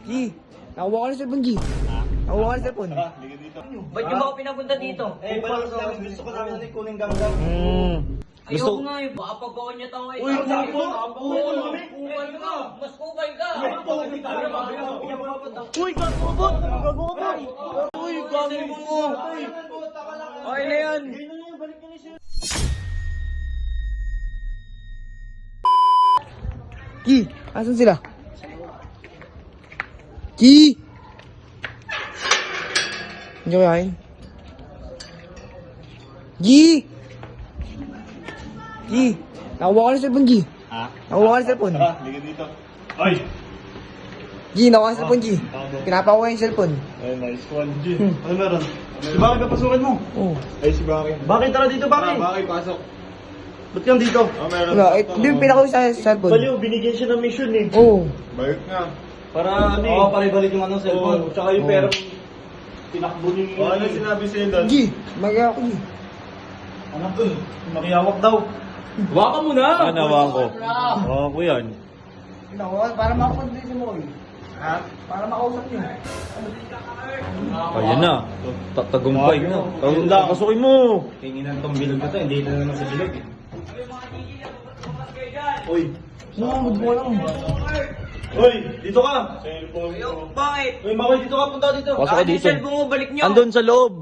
G, nakuha ko na cellphone, G. Nakuha ko na cellphone. Ba't yung ako pinapunta dito? Gusto ko namin na ikunin ganggang. Ayaw nga eh, baka pagkawan niya tayo. Uy, kukay ka! Mas kukay ka! Uy, gagobot! Gagobot! Uy, gagobot mo! Okay na yan! G, asan sila? G! Hindi ko kain. G! G! Nakuha ko na cellphone, G. Ha? Nakuha ko na cellphone. Tara, liga dito. Ay! G, nakuha ko na cellphone, G. Pinapa ko yung cellphone. Ay, nice one, G. Ano meron? Si Bakit papasukin mo? Oo. Ay, si Bakit. Bakit tara dito, bakit? Bakit, pasok. Ba't kang dito? Meron. Wala, hindi yung pinaka ko sa cellphone. Baliw, binigyan siya ng mission eh. Oo. Bayot nga. Para ano eh. Oo, pare-balik yung ano, cellphone. Oo. Tsaka yung pera tinakbo ni... O, ano sinabi sa'yo doon? G, mag-iwa ko, G. Ano to? Makiyawak daw. Hawakan mo na! Nawakan ko. Oo, ko yan. Nakuha, para makakontrol mo, eh. Ha? Para makausap niyo. Ayan na. Tagumpay na. Ayun lang. Pasukin mo. Tinginan tong bilog na to, hindi na naman sa bilog eh. Uy. Sumamod mo lang. Hoy, dito ka! Cellphone ko. Bakit? Hoy, Makoy, dito ka, punta dito. Pasok ka Akin yung dito. cellphone mo, balik nyo. Andun sa loob.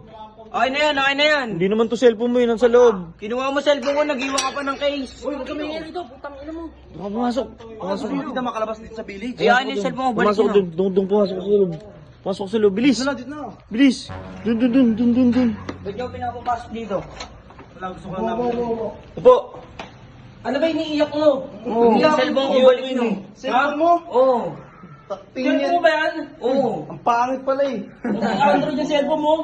Okay na yan, okay na yan. Hindi naman to cellphone mo yun. Nasa loob. Kinuha mo cellphone ko, nag-iwan ka pa ng case. Uy, huwag kami nga dito, putang ina mo. Doon ka pumasok. Pumasok mo, hindi na makalabas dito sa village. Ayan yung cellphone ko, balik Pumasok nyo. doon. Doon pumasok sa loob. Pasok sa loob. Bilis. Dito na, dito na. Bilis. Doon. Ba't nyo pinapapasok dito? Wala, gusto ko na namin. Opo. Ano ba iniiyak mo? Yung cellphone ko, balik nyo. Cellphone mo? Oo. Tingin Cellphone mo ba yan? Oo. Ang pangit pala eh. Android yung cellphone mo?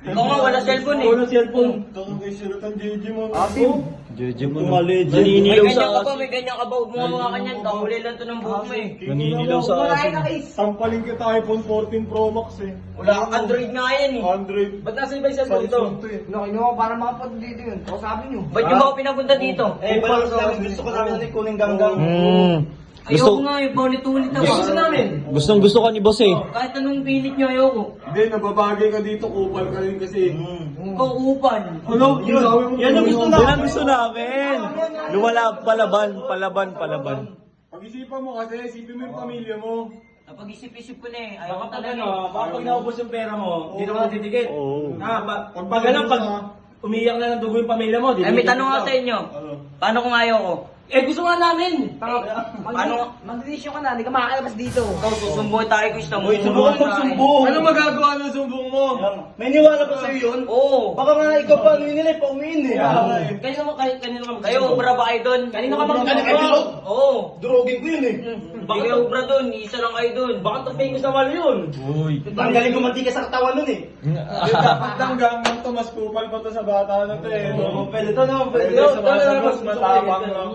Ikaw nga, wala cellphone eh. Wala cellphone. Ito kay Sirutan JJ mo. Jeje mo Mga na. legend. May Naninilaw ganyan ka sa ba? May ganyan ka ba? Huwag mo hawakan yan. Kahuli lang to ng buhok mo eh. Naninilaw sa asin. Sampalin kita iPhone 14 Pro Max eh. Wala kang Android nga yan eh. Android. Ba't nasa iba yung cellphone ito? Samsung to eh. Kinuha para makapunta dito yun. Kausapin niyo. Ba't yung ako pinapunta dito? Gusto ko namin na ikunin ganggang. Ayoko nga eh. Paulit-ulit ako. Gusto namin. Gustong gusto ka ni boss eh. Kahit anong pilit nyo, ayoko. Hindi, nababagay ka dito. Kupal ka rin kasi. Ikaw upan. Ano? Sabi mo. Yan ang gusto Yan ang gusto namin. Lumala, palaban. Pag-isipan mo kasi, isipin mo yung pamilya mo. Napag-isip-isip ko na eh. Ayoko Baka pag talaga ano, eh. baka pag naubos yung pera mo, hindi naman natidikit. Oo. Pag ano, pag umiyak na ng dugo yung pamilya mo, Ay, may tanong ako sa inyo. Paano kung ayaw ko? Eh, gusto nga namin! Paano? Magdidisyon ka na, hindi ka makakalabas dito. Ikaw, susumbuhin tayo gusto mo. Subukan magsumbong! Ano magagawa ng sumbong mo? May niwala ba sa'yo yun? Oo. Baka nga ikaw pa, ano yun nila, paumiin eh. Kanino kayo ubra ba kayo doon? Kanino ka Ano kayo bilog? Oo. Durogin ko yun eh. Baka kayo ubra doon, isa lang kayo doon. Baka tapay ko sa walo yun. Uy. Ang galing gumanti ka sa katawan nun eh. Dapat lang ganggang to, mas kupal pa to sa bata na to eh. Pwede to no, pwede Pwede to. sa mga sabos, matapang lang.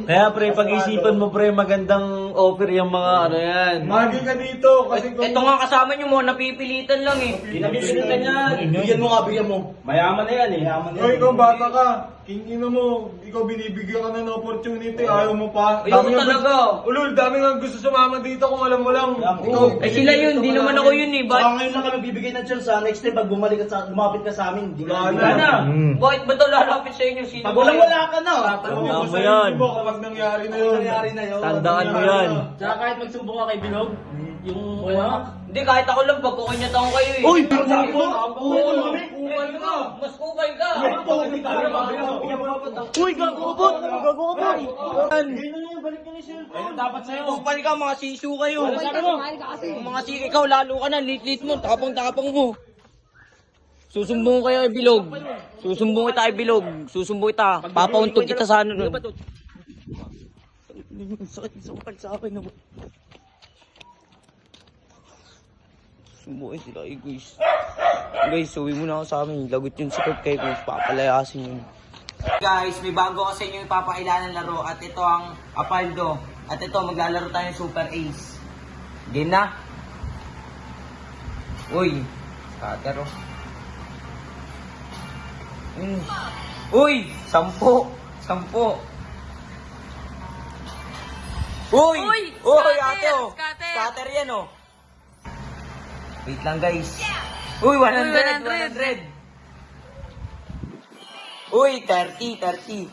Kaya pre, pag-isipan mo pre, magandang offer yung mga ano yan. Magi ka dito kasi kung... Ito nga kasama nyo mo, napipilitan lang eh. Pinapilitan yan. Bigyan mo nga, bigyan mo. Mayaman na yan eh. Mayaman Hoy, ikaw bata ka. King-ina mo, ikaw binibigyan ka na ng opportunity, ayaw mo pa. Ayoko nga talaga. Ulul, dami nga gusto sumama dito kung alam mo lang. Ikaw, Eh sila yun, di naman ako yun eh. Baka Bakit? ngayon lang kami bibigay ng chance ha. Next time, pag bumalik ka sa, lumapit ka sa amin, di ka Wala na. Mm. Bakit ba ito lalapit sa inyo? Sino Pag ba walang kayo? wala ka na. alam mo Tandaan sa mo yan. sarili mo kapag nangyari na yun. Nangyari na yun. Tandaan mo yan. Tsaka kahit magsumbong ka kay Bilog, yung Hindi, kahit ako lang, pagkukanyat ako kayo eh. Uy! Kukay ka! Mas kukay ka! Uy, gagobot! Gagobot! Ayun dapat sa'yo. Kupal ka, mga sisu kayo. Mga sisu, ikaw lalo ka na, lit-lit mo, tapang-tapang mo. Susumbong kayo kay Bilog. Susumbong kita kay Bilog. Susumbong kita. Papauntog kita sa ano nun. Sakit sa akin naman. Susumbong sila kay guys. Guys, uwi muna ako sa amin. Lagot yung sikot kay guys. Papalayasin yun. Guys, may bago kasi yung ipapakailangan laro. At ito ang Apaldo. At ito, maglalaro tayo ng Super Ace. Game na? Uy, cutter oh. Uy! 10! 10! Uy! Uy! Uy, Scatter! ate oh! Scatter! Scatter yan oh! Wait lang guys. Uy, 100, 100. Uy, 30.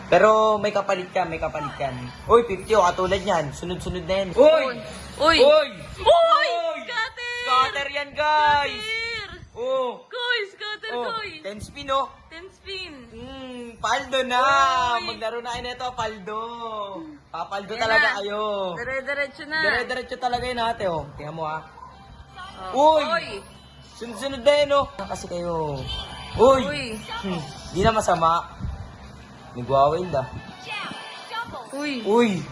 Pero may kapalit ka. Uy, 50 katulad yan. Sunod-sunod na yan. Uy! Uy! Uy! Uy! Scatter! Scatter yan guys! Scatter! Oh! Koy! Scatter, koy! 10 spin oh! 10 spin! Paldo na! Uy! Maglaro na kayo nito, Paldo! Papaldo Yan talaga na. kayo! Dire-diretso na! Dire-diretso talaga yun ate oh. Tingnan mo ah. Oh. Uy! Uy! Sunod-sunod na yun oh. Kasi kayo. Uy! Uy! Di na masama. Nagwawild ah. Uy! Uy!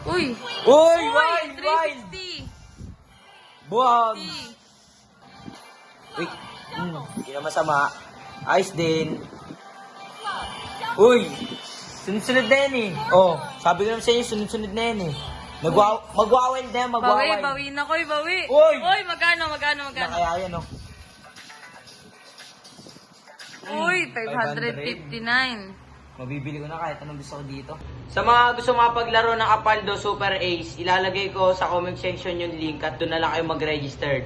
Uy! Uy! Wild! 360! Buwag! 50. Uy! Di na masama. Ayos din. Uy! Sunod-sunod na yan eh. Oh, sabi ko naman sa inyo, sunod-sunod na yan eh. Magwawild na yan, magwawild. Bawi na koy, bawi! Uy! Uy! Magkano? Na kaya yan oh. Uy! 559! Mabibili ko na kahit anong gusto ko dito. Sa mga gusto mapaglaro ng Apaldo Super Ace, ilalagay ko sa comment section yung link at doon na lang kayo mag-registered.